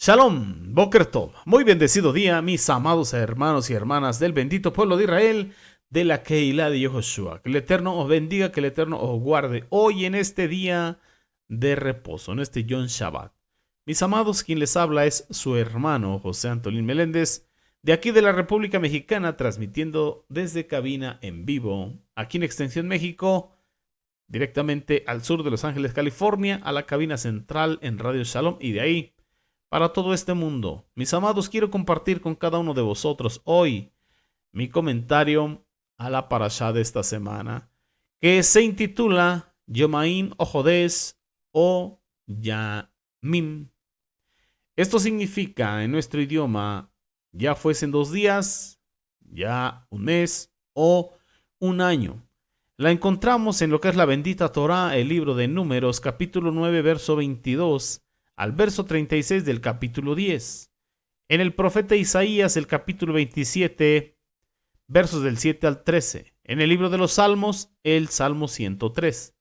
Shalom, Boker Tov. Muy bendecido día, mis amados hermanos y hermanas del bendito pueblo de Israel, de la Keilah de Yehoshua. Que el Eterno os bendiga, que el Eterno os guarde hoy en este día de reposo, en este Yom Shabbat. Mis amados, quien les habla es su hermano José Antolín Meléndez, de aquí de la República Mexicana, transmitiendo desde cabina en vivo, aquí en Extensión México, directamente al sur de Los Ángeles, California, a la cabina central en Radio Shalom y de ahí para todo este mundo. Mis amados, quiero compartir con cada uno de vosotros hoy mi comentario a la parashá de esta semana, que se intitula Yomaim o Jodes o Yamim. Esto significa en nuestro idioma, ya fuesen 2 días, ya un mes o un año. La encontramos en lo que es la bendita Torá, el libro de Números, capítulo 9, verso 22, al verso 36 del capítulo 10. En el profeta Isaías, el capítulo 27, versos del 7 al 13. En el libro de los Salmos, el Salmo 103.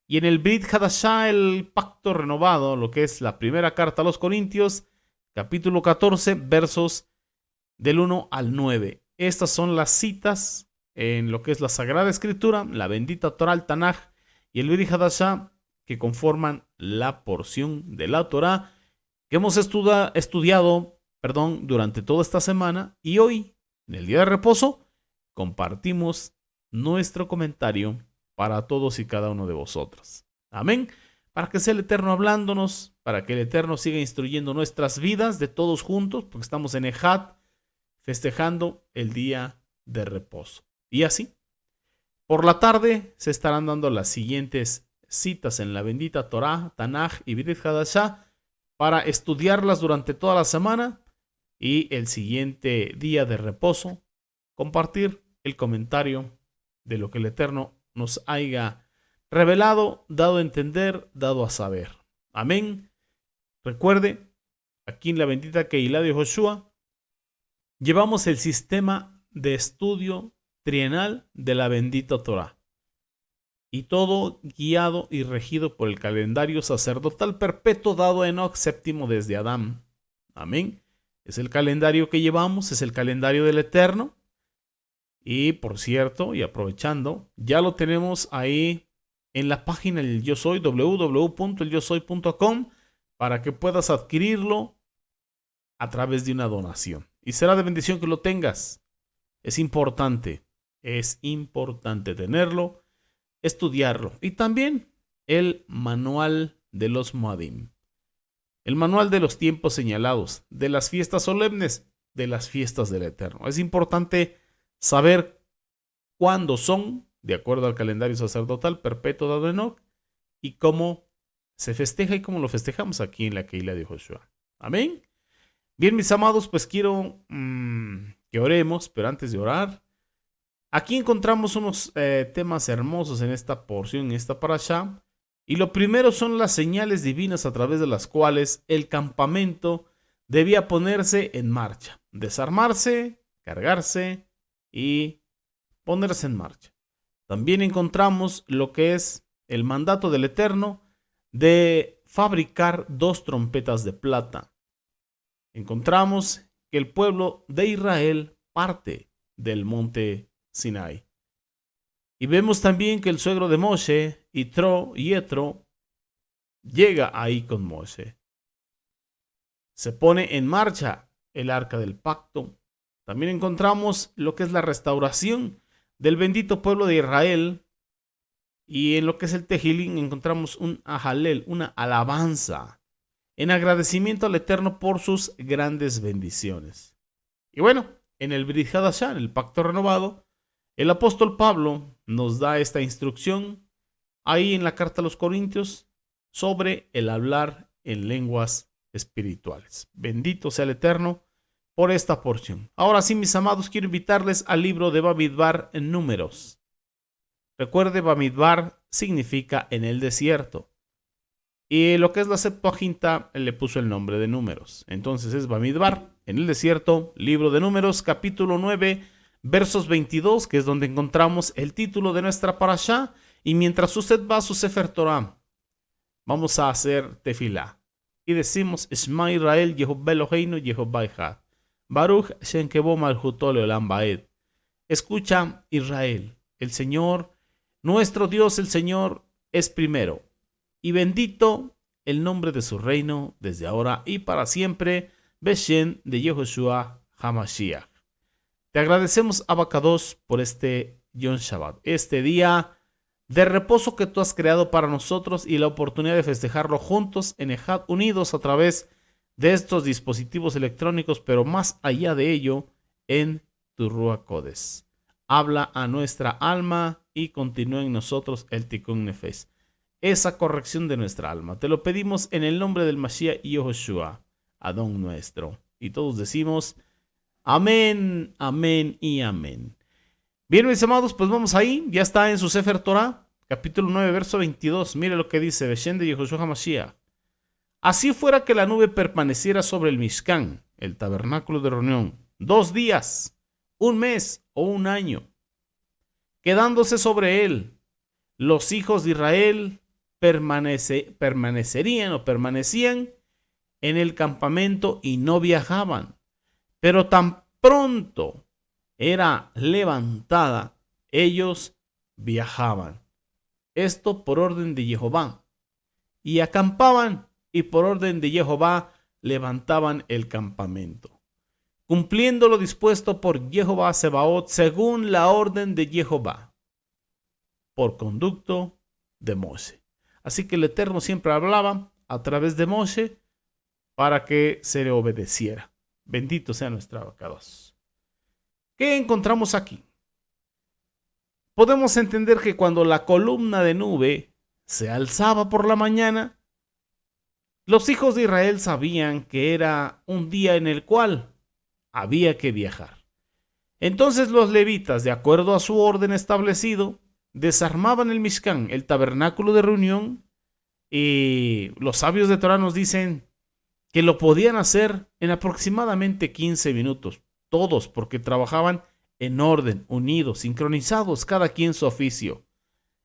Y en el Brit Hadashah, el pacto renovado, lo que es la primera carta a los Corintios, capítulo 14, versos del 1 al 9. Estas son las citas en lo que es la Sagrada Escritura, la bendita Torá, el Tanaj y el Brit Hadashah, que conforman la porción de la Torá que hemos estudiado durante toda esta semana, y hoy, en el día de reposo, compartimos nuestro comentario para todos y cada uno de vosotros. Amén. Para que sea el Eterno hablándonos, para que el Eterno siga instruyendo nuestras vidas de todos juntos, porque estamos en Ejat, festejando el día de reposo. Y así, por la tarde se estarán dando las siguientes citas en la bendita Torá, Tanaj y Brit Hadashah para estudiarlas durante toda la semana, y el siguiente día de reposo compartir el comentario de lo que el Eterno nos haya revelado, dado a entender, dado a saber. Amén. Recuerde, aquí en la bendita Keilah de Yehoshua llevamos el sistema de estudio trienal de la bendita Torá, y todo guiado y regido por el calendario sacerdotal perpetuo dado a Enoch séptimo desde Adán. Amén. Es el calendario que llevamos, es el calendario del Eterno. Y por cierto, y aprovechando, ya lo tenemos ahí en la página del Yo Soy, www.elyosoy.com, para que puedas adquirirlo a través de una donación. Y será de bendición que lo tengas. Es importante tenerlo, estudiarlo. Y también el manual de los Moadim, el manual de los tiempos señalados, de las fiestas solemnes, de las fiestas del Eterno. Es importante saber cuándo son, de acuerdo al calendario sacerdotal perpetuo dado a Enoch, y cómo se festeja y cómo lo festejamos aquí en la Keilah de Yehoshua. Amén. Bien, mis amados, pues quiero que oremos, pero antes de orar, aquí encontramos unos temas hermosos en esta porción, en esta parashá. Y lo primero son las señales divinas a través de las cuales el campamento debía ponerse en marcha, desarmarse, cargarse y ponerse en marcha. También encontramos lo que es el mandato del Eterno de fabricar 2 trompetas de plata. Encontramos que el pueblo de Israel parte del monte Sinai. Y vemos también que el suegro de Moshe, Yetro, llega ahí con Moshe. Se pone en marcha el arca del pacto. También encontramos lo que es la restauración del bendito pueblo de Israel. Y en lo que es el Tejilín encontramos un ajalel, una alabanza, en agradecimiento al Eterno por sus grandes bendiciones. Y bueno, en el Brit Hadashah, en el pacto renovado, el apóstol Pablo nos da esta instrucción ahí en la carta a los Corintios sobre el hablar en lenguas espirituales. Bendito sea el Eterno por esta porción. Ahora sí, mis amados, quiero invitarles al libro de Bamidbar en Números. Recuerde, Bamidbar significa en el desierto. Y lo que es la Septuaginta le puso el nombre de Números. Entonces es Bamidbar, en el desierto, libro de Números, capítulo 9, versos 22, que es donde encontramos el título de nuestra parashá. Y mientras usted va a su Sefer Torah, vamos a hacer tefilá. y decimos Shema Israel, Yehová Eloheinu, Yehová Echad. Baruch Shem Kebo Malchuto Leolam Vaed. Escucha, Israel, el Señor, nuestro Dios, el Señor, es primero. Y bendito el nombre de su reino desde ahora y para siempre. Beshem de Yehoshua HaMashiach. Te agradecemos, Abacados, por este Yom Shabbat, este día de reposo que tú has creado para nosotros y la oportunidad de festejarlo juntos en Ejad, unidos a través de estos dispositivos electrónicos, pero más allá de ello, en tu Ruach Kodesh. Habla a nuestra alma y continúa en nosotros el Tikkun Nefesh, esa corrección de nuestra alma. Te lo pedimos en el nombre del Mashiach Yehoshua, Adón nuestro. Y todos decimos amén, amén y amén. Bien, mis amados, pues vamos ahí. Ya está en su Sefer Torah, capítulo 9, verso 22. Mire lo que dice, Beshem de Yehoshua HaMashiach. Así fuera que la nube permaneciera sobre el Mishkan, el tabernáculo de reunión, 2 días, 1 mes o 1 año, quedándose sobre él, los hijos de Israel permanecían en el campamento y no viajaban. Pero tan pronto era levantada, ellos viajaban. Esto por orden de Jehová. Y acampaban, y por orden de Jehová levantaban el campamento, cumpliendo lo dispuesto por Jehová Sebaot según la orden de Jehová, por conducto de Moshe. Así que el Eterno siempre hablaba a través de Moshe para que se le obedeciera. Bendito sea nuestro Abacados. ¿Qué encontramos aquí? Podemos entender que cuando la columna de nube se alzaba por la mañana, los hijos de Israel sabían que era un día en el cual había que viajar. Entonces los levitas, de acuerdo a su orden establecido, desarmaban el Mishkan, el tabernáculo de reunión, y los sabios de Torah nos dicen que lo podían hacer en aproximadamente 15 minutos, todos, porque trabajaban en orden, unidos, sincronizados, cada quien su oficio.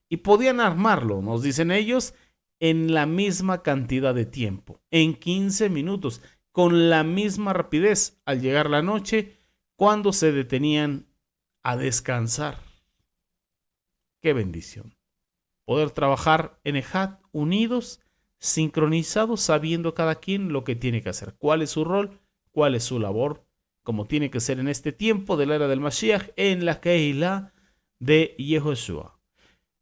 Y podían armarlo, nos dicen ellos, en la misma cantidad de tiempo, en 15 minutos, con la misma rapidez al llegar la noche, cuando se detenían a descansar. ¡Qué bendición! Poder trabajar en Ejad unidos, sincronizados, sabiendo cada quien lo que tiene que hacer, cuál es su rol, cuál es su labor, como tiene que ser en este tiempo de la era del Mashiach, en la Keilah de Yehoshua.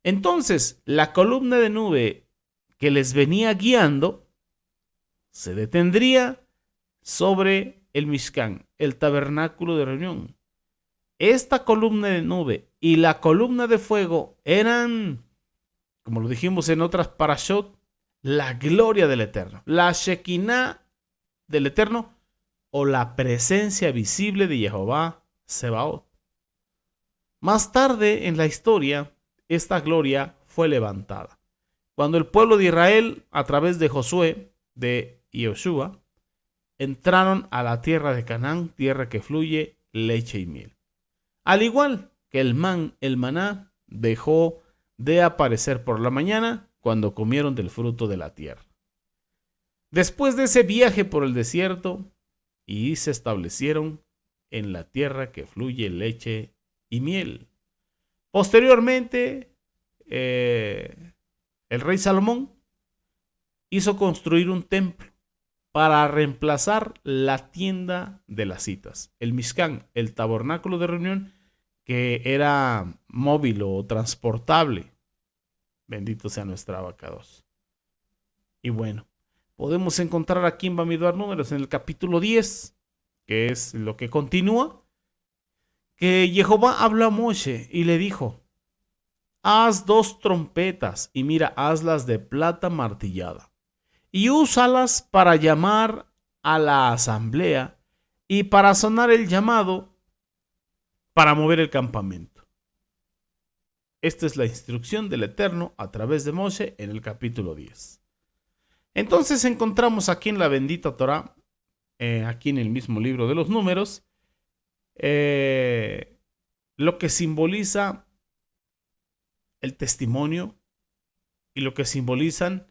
Entonces, la columna de nube que les venía guiando se detendría sobre el Mishkan, el tabernáculo de reunión. Esta columna de nube y la columna de fuego eran, como lo dijimos en otras parashot, la gloria del Eterno, la Shekinah del Eterno o la presencia visible de Jehová Sebaot. Más tarde en la historia, esta gloria fue levantada, cuando el pueblo de Israel, a través de Josué, de Yehoshua, entraron a la tierra de Canaán, tierra que fluye leche y miel. Al igual que el maná dejó de aparecer por la mañana cuando comieron del fruto de la tierra. Después de ese viaje por el desierto, y se establecieron en la tierra que fluye leche y miel. Posteriormente, el rey Salomón hizo construir un templo para reemplazar la tienda de las citas, el Mishkan, el tabernáculo de reunión, que era móvil o transportable. Bendito sea nuestro Abacados. Y bueno, podemos encontrar aquí en Bamidbar Números, en el capítulo 10, que es lo que continúa, que Jehová habló a Moshe y le dijo: haz 2 trompetas y mira, hazlas de plata martillada y úsalas para llamar a la asamblea y para sonar el llamado para mover el campamento. Esta es la instrucción del Eterno a través de Moshe en el capítulo 10. Entonces encontramos aquí en la bendita Torah, aquí en el mismo libro de los números, lo que simboliza el testimonio y lo que simbolizan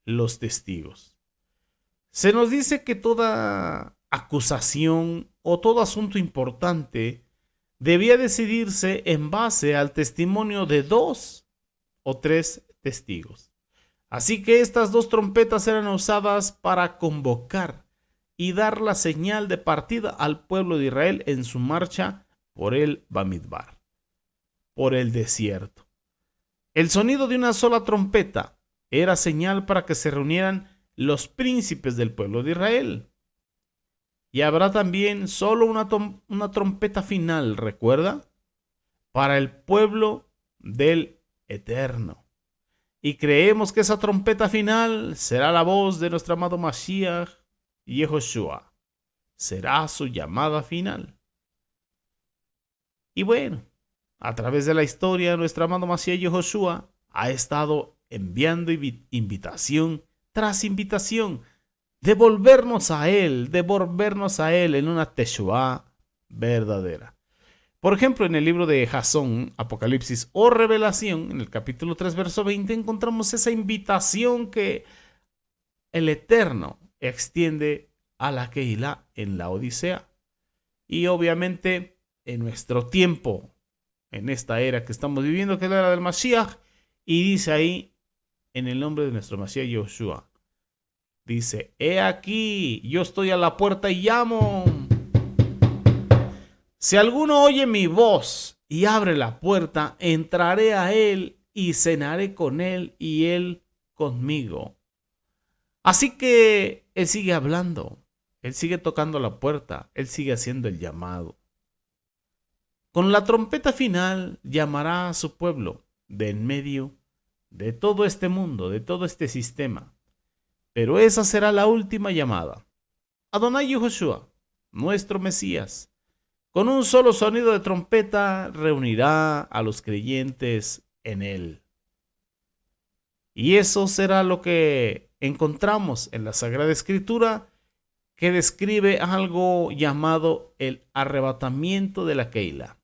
los testigos. Se nos dice que toda acusación o todo asunto importante debía decidirse en base al testimonio de 2 o 3 testigos. Así que estas 2 trompetas eran usadas para convocar y dar la señal de partida al pueblo de Israel en su marcha por el Bamidbar, por el desierto. El sonido de una sola trompeta era señal para que se reunieran los príncipes del pueblo de Israel. Y habrá también solo una trompeta final, ¿recuerda? Para el pueblo del Eterno. Y creemos que esa trompeta final será la voz de nuestro amado Mashiach Yehoshua. Será su llamada final. Y bueno, a través de la historia, nuestro amado Mashiach Yehoshua ha estado enviando invitación tras invitación, devolvernos a Él en una Teshuvá verdadera. Por ejemplo, en el libro de Jasón, Apocalipsis o Revelación, en el capítulo 3, verso 20, encontramos esa invitación que el Eterno extiende a la Kehilá en la Odisea. Y obviamente, en nuestro tiempo, en esta era que estamos viviendo, que es la era del Mashiach, y dice ahí, en el nombre de nuestro Mashiach Yehoshua, dice: he aquí, yo estoy a la puerta y llamo. Si alguno oye mi voz y abre la puerta, entraré a él y cenaré con él y él conmigo. Así que él sigue hablando, él sigue tocando la puerta, él sigue haciendo el llamado. Con la trompeta final llamará a su pueblo de en medio de todo este mundo, de todo este sistema. Pero esa será la última llamada. Adonai Yehoshua, nuestro Mesías, con un solo sonido de trompeta reunirá a los creyentes en él. Y eso será lo que encontramos en la Sagrada Escritura, que describe algo llamado el arrebatamiento de la Keilah.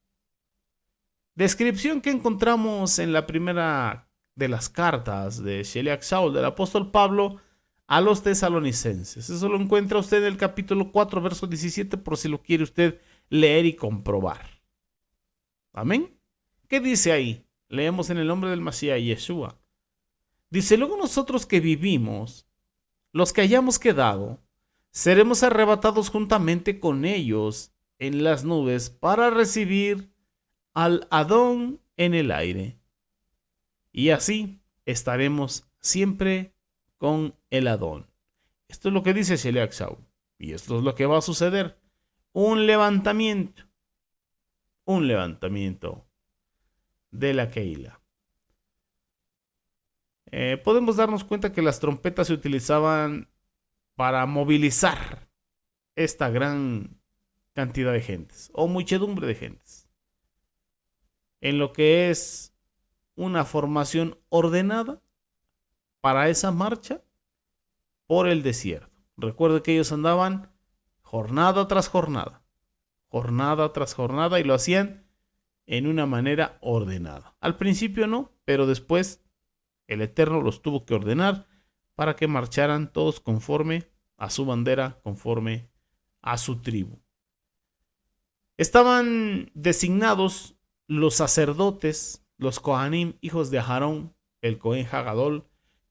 Descripción que encontramos en la primera de las cartas de Sheliach Shaul, del apóstol Pablo, a los tesalonicenses. Eso lo encuentra usted en el capítulo 4, verso 17, por si lo quiere usted leer y comprobar. Amén. ¿Qué dice ahí? Leemos en el nombre del Mashiach Yeshua. Dice: luego nosotros que vivimos, los que hayamos quedado, seremos arrebatados juntamente con ellos en las nubes para recibir al Adón en el aire. Y así estaremos siempre con el Adón. Esto es lo que dice Sheliach Shaul. Y esto es lo que va a suceder. Un levantamiento de la Keilah. Podemos darnos cuenta que las trompetas se utilizaban para movilizar esta gran cantidad de gentes o muchedumbre de gentes en lo que es una formación ordenada para esa marcha por el desierto. Recuerde que ellos andaban jornada tras jornada, y lo hacían en una manera ordenada. Al principio no, pero después el Eterno los tuvo que ordenar para que marcharan todos conforme a su bandera, conforme a su tribu. Estaban designados los sacerdotes, los Kohanim, hijos de Aarón, el Cohen Hagadol,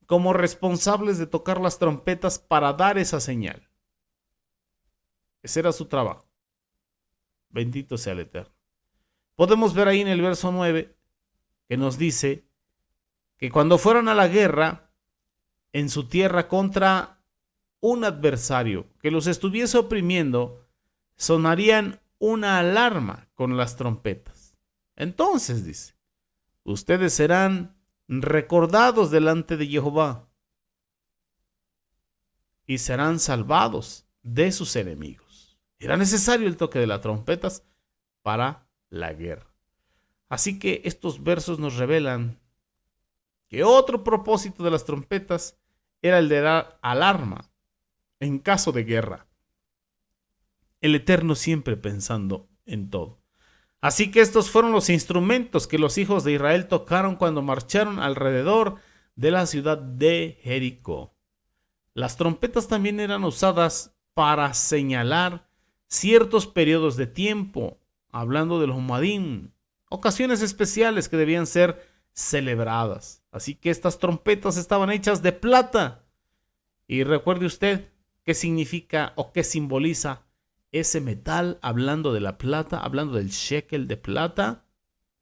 como responsables de tocar las trompetas para dar esa señal. Ese era su trabajo. Bendito sea el Eterno. Podemos ver ahí en el verso 9 que nos dice que cuando fueron a la guerra en su tierra contra un adversario que los estuviese oprimiendo, sonarían una alarma con las trompetas. Entonces dice: ustedes serán recordados delante de Jehová y serán salvados de sus enemigos. Era necesario el toque de las trompetas para la guerra. Así que estos versos nos revelan que otro propósito de las trompetas era el de dar alarma en caso de guerra. El Eterno siempre pensando en todo. Así que estos fueron los instrumentos que los hijos de Israel tocaron cuando marcharon alrededor de la ciudad de Jericó. Las trompetas también eran usadas para señalar ciertos periodos de tiempo, hablando de los Moadim, ocasiones especiales que debían ser celebradas. Así que estas trompetas estaban hechas de plata. Y recuerde usted qué significa o qué simboliza ese metal, hablando de la plata, hablando del shekel de plata.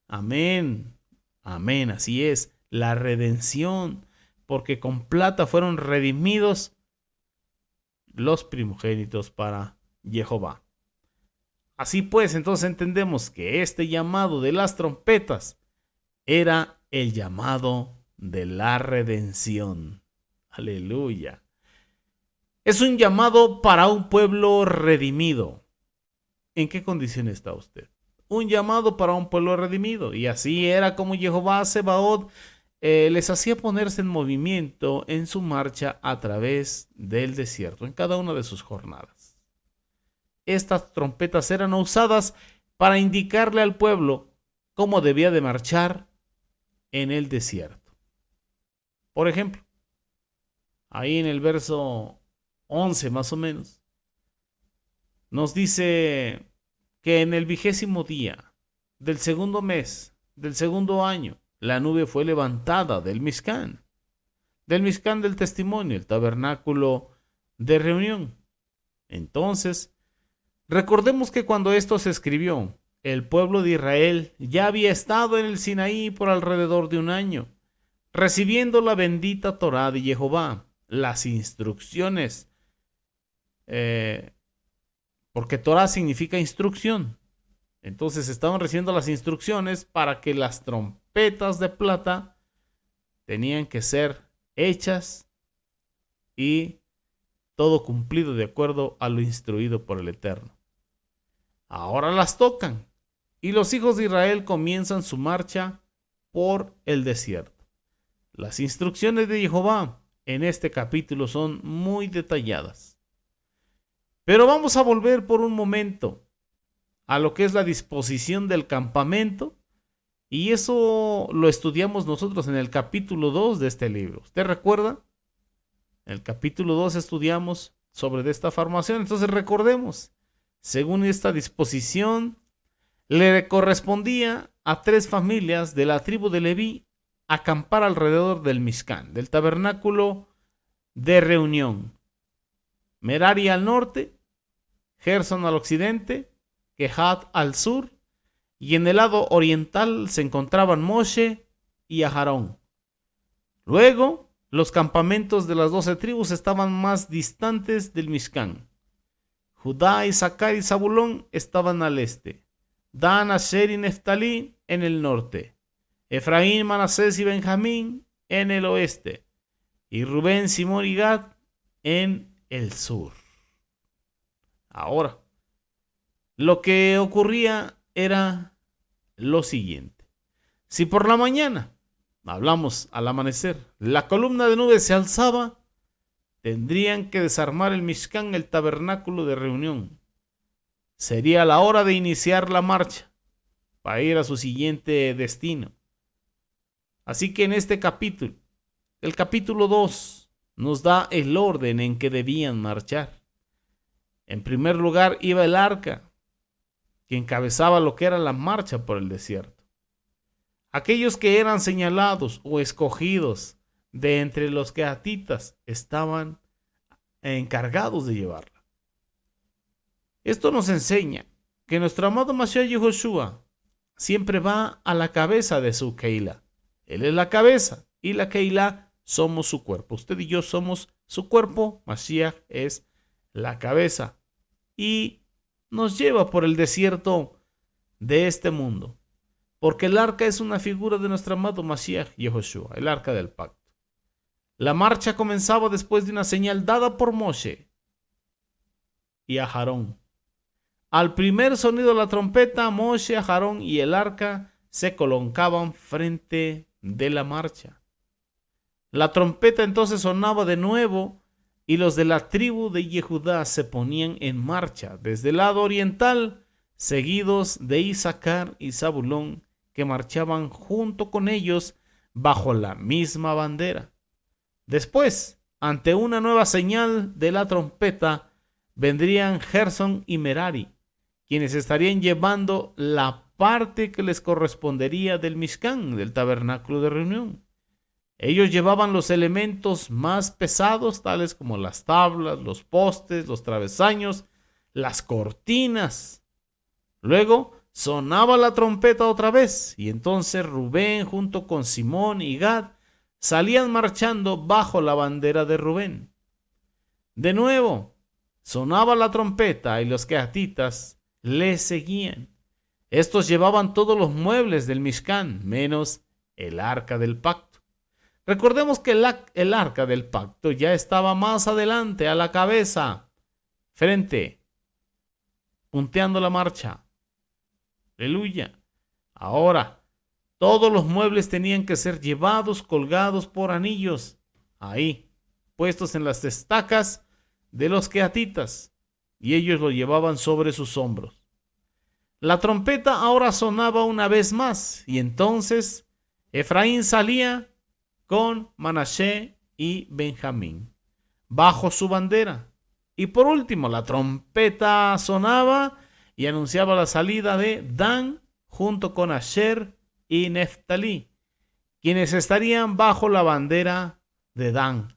Amén, amén, así es, la redención, porque con plata fueron redimidos los primogénitos para Jehová. Así pues, entonces entendemos que este llamado de las trompetas era el llamado de la redención. Aleluya. Es un llamado para un pueblo redimido. ¿En qué condición está usted? Un llamado para un pueblo redimido. Y así era como Jehová Sebaot les hacía ponerse en movimiento en su marcha a través del desierto, en cada una de sus jornadas. Estas trompetas eran usadas para indicarle al pueblo cómo debía de marchar en el desierto. Por ejemplo, ahí en el verso 11 más o menos, nos dice que en el 20º día del segundo mes del segundo año, la nube fue levantada del Mishkan del testimonio, el tabernáculo de reunión. Entonces, recordemos que cuando esto se escribió, el pueblo de Israel ya había estado en el Sinaí por alrededor de un año, recibiendo la bendita Torá de Jehová, las instrucciones, porque Torá significa instrucción. Entonces estaban recibiendo las instrucciones para que las trompetas de plata tenían que ser hechas y todo cumplido de acuerdo a lo instruido por el Eterno. Ahora las tocan y los hijos de Israel comienzan su marcha por el desierto. Las instrucciones de Jehová en este capítulo son muy detalladas. Pero vamos a volver por un momento a lo que es la disposición del campamento, y eso lo estudiamos nosotros en el capítulo 2 de este libro. ¿Usted recuerda? En el capítulo 2 estudiamos sobre esta formación. Entonces recordemos, según esta disposición, le correspondía a 3 familias de la tribu de Leví acampar alrededor del Mishkan, del tabernáculo de reunión. Merari al norte, Gerson al occidente, Kehat al sur, y en el lado oriental se encontraban Moshe y Aharón. Luego, los campamentos de las 12 tribus estaban más distantes del Mishkan. Judá, Isaacar y Zabulón estaban al este. Dan, Asher y Neftalí en el norte. Efraín, Manasés y Benjamín en el oeste. Y Rubén, Simón y Gad en el sur. Ahora, lo que ocurría era lo siguiente. Si por la mañana, hablamos al amanecer, la columna de nube se alzaba, tendrían que desarmar el Mishkan, el tabernáculo de reunión. Sería la hora de iniciar la marcha para ir a su siguiente destino. Así que en este capítulo, el capítulo 2, nos da el orden en que debían marchar. En primer lugar iba el arca, que encabezaba lo que era la marcha por el desierto. Aquellos que eran señalados o escogidos de entre los quehatitas estaban encargados de llevarla. Esto nos enseña que nuestro amado Mashiach Yehoshua siempre va a la cabeza de su Keilah. Él es la cabeza y la Keilah somos su cuerpo. Usted y yo somos su cuerpo. Mashiach es la cabeza y nos lleva por el desierto de este mundo, porque el arca es una figura de nuestro amado Mashiach Yehoshua, el arca del pacto. La marcha comenzaba después de una señal dada por Moshe y Aharón. Al primer sonido de la trompeta, Moshe, Aharón y el arca se colocaban frente de la marcha. La trompeta entonces sonaba de nuevo y los de la tribu de Yehudá se ponían en marcha desde el lado oriental, seguidos de Isaacar y Zabulón, que marchaban junto con ellos bajo la misma bandera. Después, ante una nueva señal de la trompeta, vendrían Gerson y Merari, quienes estarían llevando la parte que les correspondería del Mishkan, del tabernáculo de reunión. Ellos llevaban los elementos más pesados, tales como las tablas, los postes, los travesaños, las cortinas. Luego sonaba la trompeta otra vez, y entonces Rubén junto con Simón y Gad salían marchando bajo la bandera de Rubén. De nuevo, sonaba la trompeta y los quehatitas les seguían. Estos llevaban todos los muebles del Mishkan, menos el arca del pacto. Recordemos que el arca del pacto ya estaba más adelante, a la cabeza, frente, punteando la marcha. Aleluya. Ahora, todos los muebles tenían que ser llevados colgados por anillos, ahí, puestos en las estacas de los quehatitas, y ellos lo llevaban sobre sus hombros. La trompeta ahora sonaba una vez más, y entonces Efraín salía con Manashe y Benjamín bajo su bandera. Y por último, la trompeta sonaba y anunciaba la salida de Dan junto con Asher y Neftalí, quienes estarían bajo la bandera de Dan,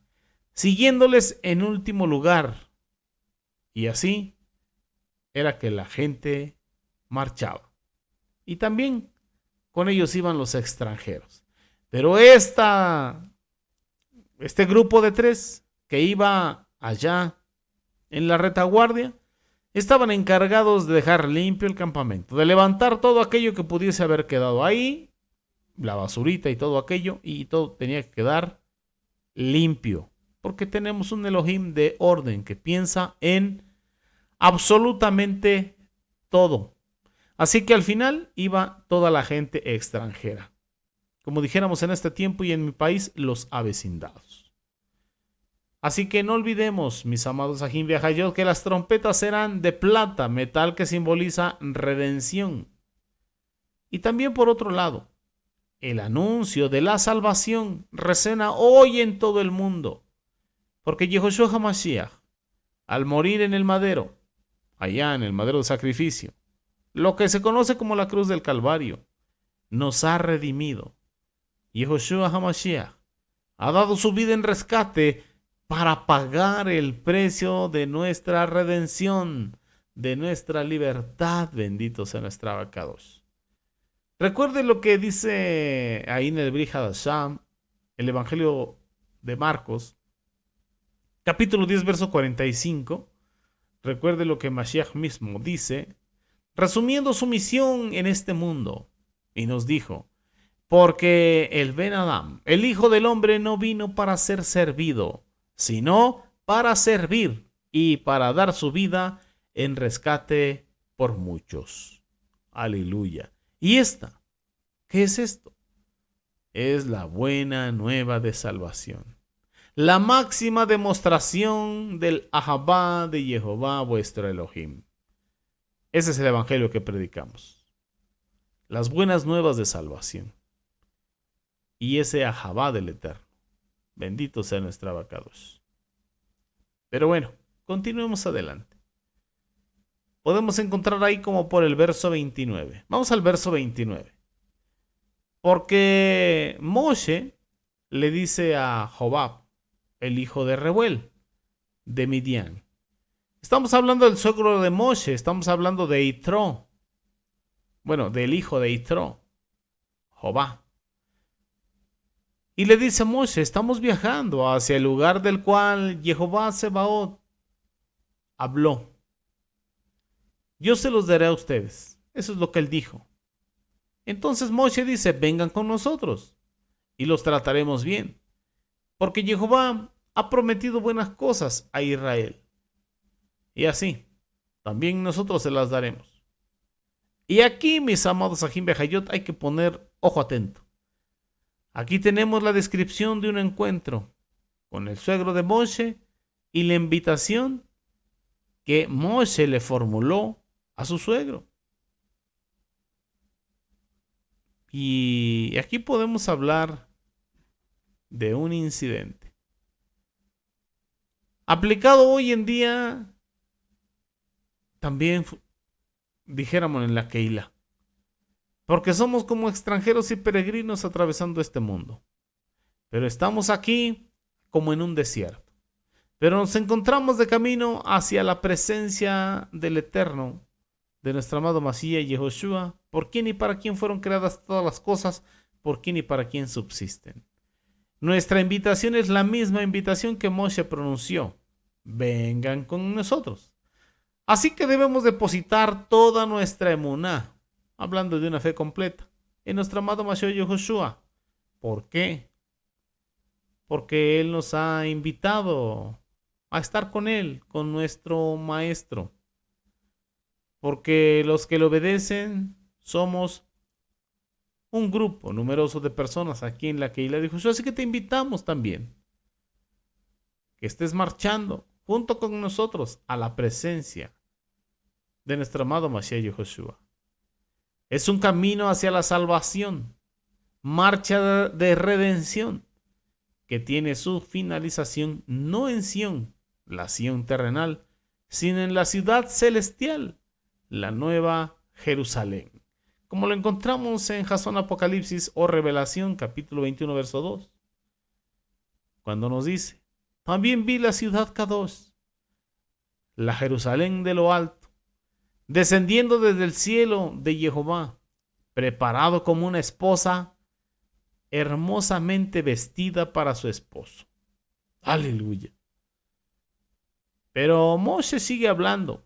siguiéndoles en último lugar. Y así era que la gente marchaba. Y también con ellos iban los extranjeros. Pero este grupo de 3 que iba allá en la retaguardia, estaban encargados de dejar limpio el campamento, de levantar todo aquello que pudiese haber quedado ahí, la basurita y todo aquello, y todo tenía que quedar limpio, porque tenemos un Elohim de orden que piensa en absolutamente todo. Así que al final iba toda la gente extranjera, como dijéramos en este tiempo y en mi país, los avecindados. Así que no olvidemos, mis amados Ajim Viajayot, que las trompetas serán de plata, metal que simboliza redención. Y también por otro lado, el anuncio de la salvación resuena hoy en todo el mundo, porque Yehoshua HaMashiach, al morir en el madero, allá en el madero de sacrificio, lo que se conoce como la cruz del Calvario, nos ha redimido. Yehoshua HaMashiach ha dado su vida en rescate para pagar el precio de nuestra redención, de nuestra libertad. Bendito sea nuestra Abacados. Recuerde lo que dice ahí en el Brit Hadasham, el Evangelio de Marcos, capítulo 10, verso 45. Recuerde lo que Mashiach mismo dice, resumiendo su misión en este mundo, y nos dijo: porque el Ben Adam, el Hijo del Hombre, no vino para ser servido, sino para servir y para dar su vida en rescate por muchos. Aleluya. ¿Y esta? ¿Qué es esto? Es la buena nueva de salvación. La máxima demostración del Ahabá de Jehová vuestro Elohim. Ese es el evangelio que predicamos. Las buenas nuevas de salvación. Y ese Ahabá del Eterno. Bendito sea nuestro Abacados. Pero bueno, continuemos adelante. Podemos encontrar ahí como por el verso 29. Vamos al verso 29. Porque Moshe le dice a Jobab, el hijo de Reuel, de Midian. Estamos hablando del suegro de Moshe, estamos hablando de Yitro. Bueno, del hijo de Yitro, Jobab. Y le dice a Moshe, estamos viajando hacia el lugar del cual Jehová Sebaot habló. Yo se los daré a ustedes. Eso es lo que él dijo. Entonces Moshe dice, vengan con nosotros y los trataremos bien, porque Jehová ha prometido buenas cosas a Israel. Y así, también nosotros se las daremos. Y aquí, mis amados Ajim Bejayot, hay que poner ojo atento. Aquí tenemos la descripción de un encuentro con el suegro de Moshe y la invitación que Moshe le formuló a su suegro. Y aquí podemos hablar de un incidente. Aplicado hoy en día, también dijéramos en la Keilah. Porque somos como extranjeros y peregrinos atravesando este mundo. Pero estamos aquí como en un desierto. Pero nos encontramos de camino hacia la presencia del Eterno, de nuestro amado Mashiach y Yehoshua, por quién y para quién fueron creadas todas las cosas, por quién y para quién subsisten. Nuestra invitación es la misma invitación que Moshe pronunció. Vengan con nosotros. Así que debemos depositar toda nuestra emuná, hablando de una fe completa, en nuestro amado Mashiach y Yehoshua. ¿Por qué? Porque Él nos ha invitado a estar con Él, con nuestro Maestro. Porque los que le obedecen somos un grupo numeroso de personas aquí en la Keilah de Josué. Así que te invitamos también que estés marchando junto con nosotros a la presencia de nuestro amado Mashiach Yehoshua. Es un camino hacia la salvación, marcha de redención, que tiene su finalización no en Sión, la Sión terrenal, sino en la ciudad celestial, la nueva Jerusalén, como lo encontramos en Jasón Apocalipsis o Revelación capítulo 21 verso 2, cuando nos dice: también vi la ciudad Kadosh, la Jerusalén de lo alto, descendiendo desde el cielo de Jehová, preparado como una esposa hermosamente vestida para su esposo. Aleluya. Pero Moshe sigue hablando,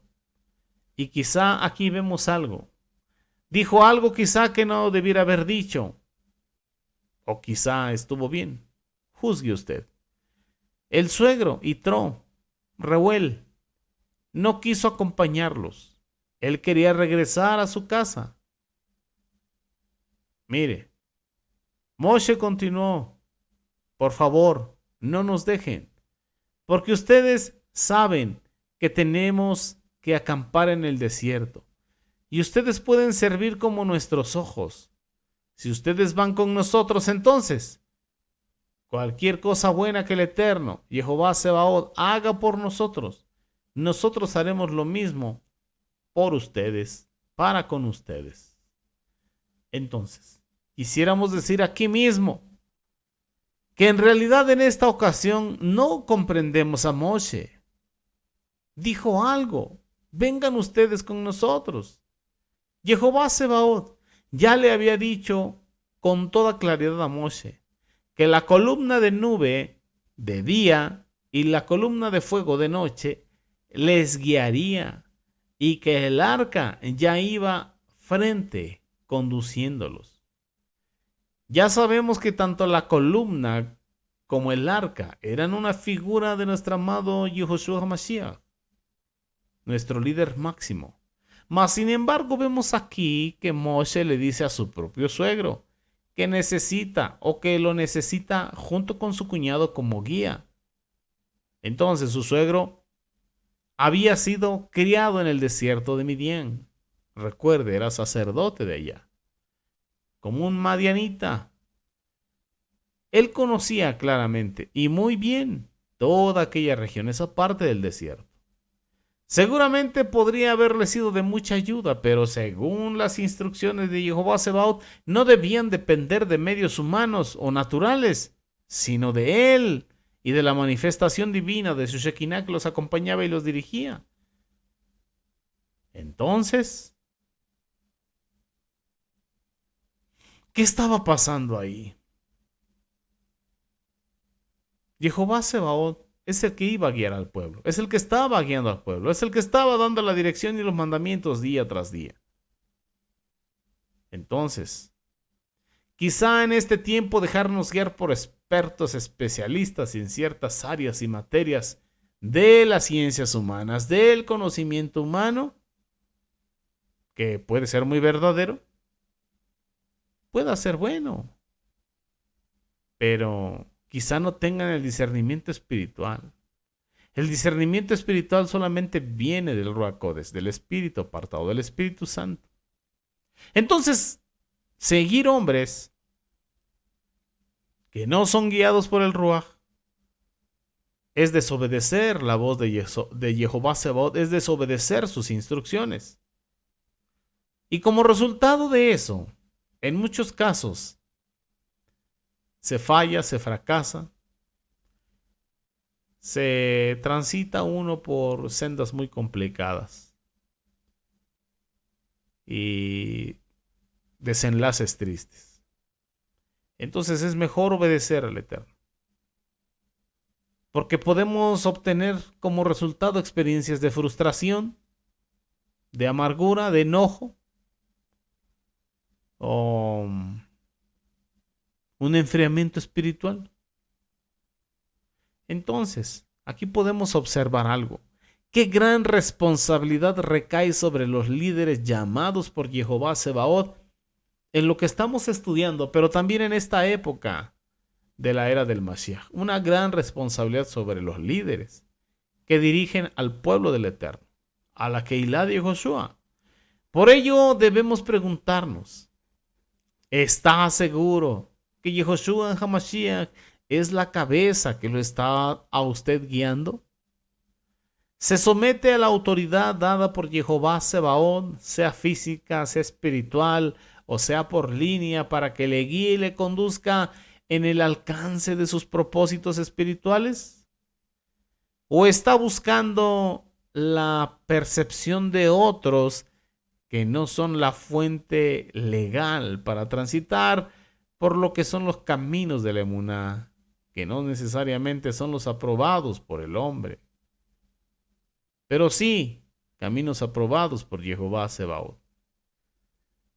y quizá aquí vemos algo. Dijo algo quizá que no debiera haber dicho, o quizá estuvo bien. Juzgue usted. El suegro, Yitro, Reuel, no quiso acompañarlos. Él quería regresar a su casa. Mire, Moshe continuó: por favor, no nos dejen, porque ustedes saben que tenemos que acampar en el desierto, y ustedes pueden servir como nuestros ojos. Si ustedes van con nosotros, entonces cualquier cosa buena que el Eterno, Jehová Sebaot, haga por nosotros, nosotros haremos lo mismo por ustedes, para con ustedes. Entonces, quisiéramos decir aquí mismo que en realidad en esta ocasión no comprendemos a Moshe. Dijo algo: vengan ustedes con nosotros. Jehová Sebaot ya le había dicho con toda claridad a Moshe que la columna de nube de día y la columna de fuego de noche les guiaría, y que el arca ya iba frente conduciéndolos. Ya sabemos que tanto la columna como el arca eran una figura de nuestro amado Yehoshua HaMashiach, nuestro líder máximo. Mas sin embargo vemos aquí que Moshe le dice a su propio suegro que necesita o que lo necesita junto con su cuñado como guía. Entonces su suegro había sido criado en el desierto de Midian. Recuerde, era sacerdote de allá, como un madianita. Él conocía claramente y muy bien toda aquella región, esa parte del desierto. Seguramente podría haberle sido de mucha ayuda, pero según las instrucciones de Jehová Sebaot, no debían depender de medios humanos o naturales, sino de él y de la manifestación divina de su Shekinah que los acompañaba y los dirigía. Entonces, ¿qué estaba pasando ahí? Jehová Sebaot es el que iba a guiar al pueblo, es el que estaba guiando al pueblo, es el que estaba dando la dirección y los mandamientos día tras día. Entonces, quizá en este tiempo dejarnos guiar por expertos especialistas en ciertas áreas y materias de las ciencias humanas, del conocimiento humano, que puede ser muy verdadero, pueda ser bueno, pero quizá no tengan el discernimiento espiritual. El discernimiento espiritual solamente viene del Ruach Kodesh, del Espíritu apartado, del Espíritu Santo. Entonces, seguir hombres que no son guiados por el Ruach es desobedecer la voz de Jehová Sebaot, es desobedecer sus instrucciones. Y como resultado de eso, en muchos casos, se falla, se fracasa, se transita uno por sendas muy complicadas y desenlaces tristes. Entonces es mejor obedecer al Eterno, porque podemos obtener como resultado experiencias de frustración, de amargura, de enojo, o un enfriamiento espiritual. Entonces, aquí podemos observar algo. Qué gran responsabilidad recae sobre los líderes llamados por Jehová Sebaot en lo que estamos estudiando, pero también en esta época de la era del Mashiach. Una gran responsabilidad sobre los líderes que dirigen al pueblo del Eterno, a la Keilah de Josué. Por ello debemos preguntarnos, ¿está seguro que Yehoshua HaMashiach es la cabeza que lo está a usted guiando? ¿Se somete a la autoridad dada por Jehová Sebaot, sea física, sea espiritual o sea por línea, para que le guíe y le conduzca en el alcance de sus propósitos espirituales? ¿O está buscando la percepción de otros que no son la fuente legal para transitar por lo que son los caminos de la emuná, que no necesariamente son los aprobados por el hombre, pero sí caminos aprobados por Jehová Sebaot?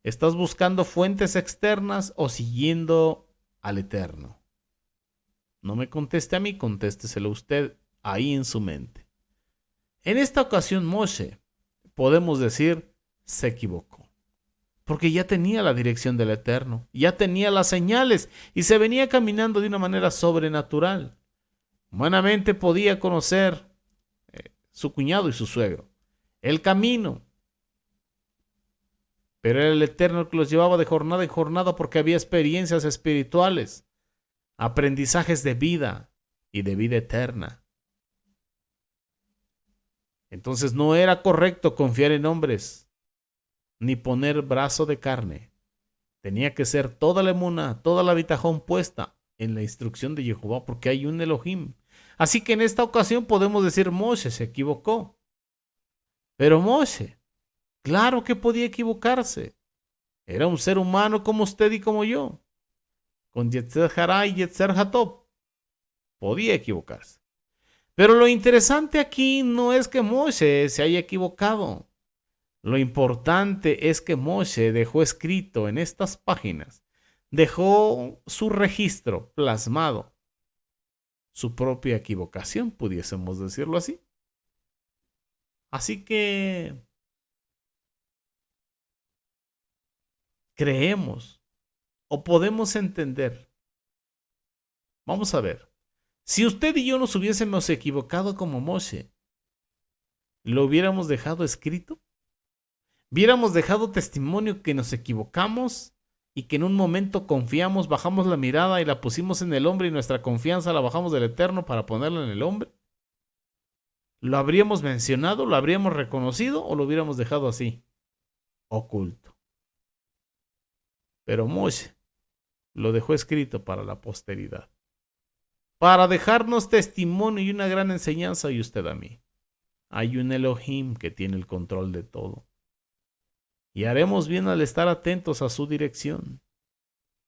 ¿Estás buscando fuentes externas o siguiendo al Eterno? No me conteste a mí, contésteselo usted ahí en su mente. En esta ocasión Moshe, podemos decir, se equivocó, porque ya tenía la dirección del Eterno, ya tenía las señales y se venía caminando de una manera sobrenatural. Humanamente podía conocer su cuñado y su suegro, el camino, pero era el Eterno el que los llevaba de jornada en jornada, porque había experiencias espirituales, aprendizajes de vida y de vida eterna. Entonces no era correcto confiar en hombres, ni poner brazo de carne. Tenía que ser toda la emuná, toda la bitajón puesta en la instrucción de Jehová, porque hay un Elohim. Así que en esta ocasión podemos decir, Moshe se equivocó. Pero Moshe, claro que podía equivocarse. Era un ser humano como usted y como yo, con Yetzer Hará y Yetzer Hatov. Podía equivocarse. Pero lo interesante aquí no es que Moshe se haya equivocado. Lo importante es que Moshe dejó escrito en estas páginas, dejó su registro plasmado, su propia equivocación, pudiésemos decirlo así. Así que creemos o podemos entender. Vamos a ver. Si usted y yo nos hubiésemos equivocado como Moshe, ¿lo hubiéramos dejado escrito? ¿Hubiéramos dejado testimonio que nos equivocamos y que en un momento confiamos, bajamos la mirada y la pusimos en el hombre y nuestra confianza la bajamos del Eterno para ponerla en el hombre? ¿Lo habríamos mencionado, lo habríamos reconocido o lo hubiéramos dejado así, oculto? Pero Moshe lo dejó escrito para la posteridad, para dejarnos testimonio y una gran enseñanza, y usted a mí. Hay un Elohim que tiene el control de todo. Y haremos bien al estar atentos a su dirección.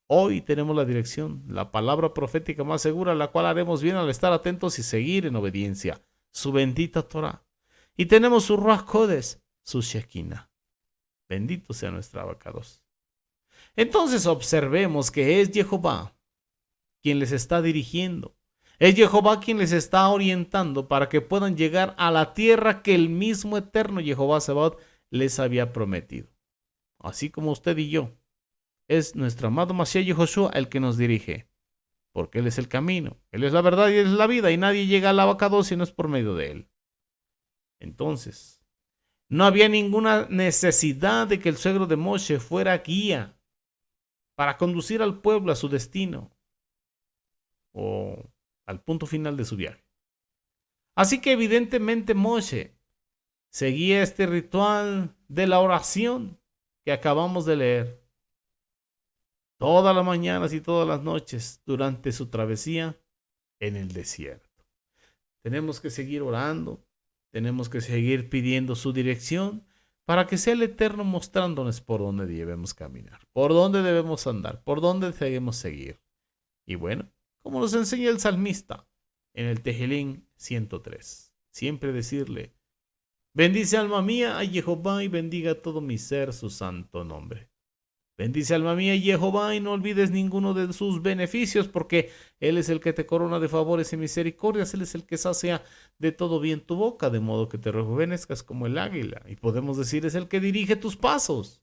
Hoy tenemos la dirección, la palabra profética más segura, la cual haremos bien al estar atentos y seguir en obediencia su bendita Torah. Y tenemos su Ruach Kodesh, su Shekinah. Bendito sea nuestro abacados. Entonces observemos que es Jehová quien les está dirigiendo. Es Jehová quien les está orientando para que puedan llegar a la tierra que el mismo eterno Jehová Sebaot les había prometido. Así como usted y yo. Es nuestro amado Mashiach Yehoshua el que nos dirige. Porque Él es el camino, Él es la verdad y Él es la vida. Y nadie llega al abacados si no es por medio de Él. Entonces, no había ninguna necesidad de que el suegro de Moshe fuera guía para conducir al pueblo a su destino o al punto final de su viaje. Así que evidentemente Moshe seguía este ritual de la oración que acabamos de leer todas las mañanas y todas las noches durante su travesía en el desierto. Tenemos que seguir orando, tenemos que seguir pidiendo su dirección para que sea el Eterno mostrándonos por dónde debemos caminar, por dónde debemos andar, por dónde debemos seguir. Y bueno, como nos enseña el salmista en el Tejelín 103, siempre decirle: bendice alma mía a Jehová y bendiga todo mi ser su santo nombre. Bendice alma mía y Jehová y no olvides ninguno de sus beneficios, porque Él es el que te corona de favores y misericordias. Él es el que sacia de todo bien tu boca, de modo que te rejuvenezcas como el águila. Y podemos decir, es el que dirige tus pasos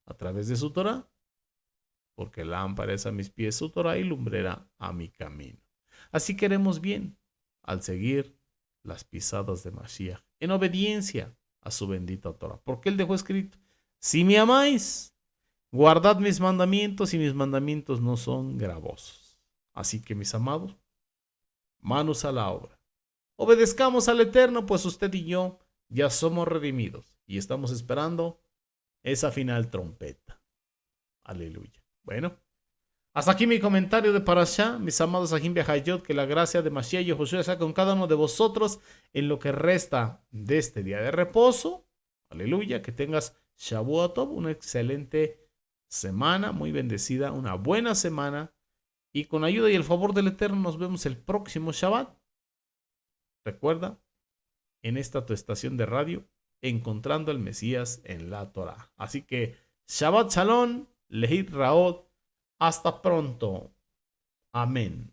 a través de su Torah, porque lámpara es a mis pies su Torah y lumbrera a mi camino. Así queremos bien al seguir las pisadas de Mashiach, en obediencia a su bendita Torah, porque Él dejó escrito: si me amáis, guardad mis mandamientos, y mis mandamientos no son gravosos. Así que, mis amados, manos a la obra. Obedezcamos al Eterno, pues usted y yo ya somos redimidos y estamos esperando esa final trompeta. Aleluya. Bueno, hasta aquí mi comentario de Parashá, mis amados Ajim Behayot, que la gracia de Mashiach y Josué sea con cada uno de vosotros en lo que resta de este día de reposo. Aleluya, que tengas Shavuot Tov, una excelente semana, muy bendecida, una buena semana, y con ayuda y el favor del Eterno nos vemos el próximo Shabbat. Recuerda, en esta tu estación de radio, encontrando al Mesías en la Torah. Así que Shabbat Shalom, Lehit Raot, hasta pronto. Amén.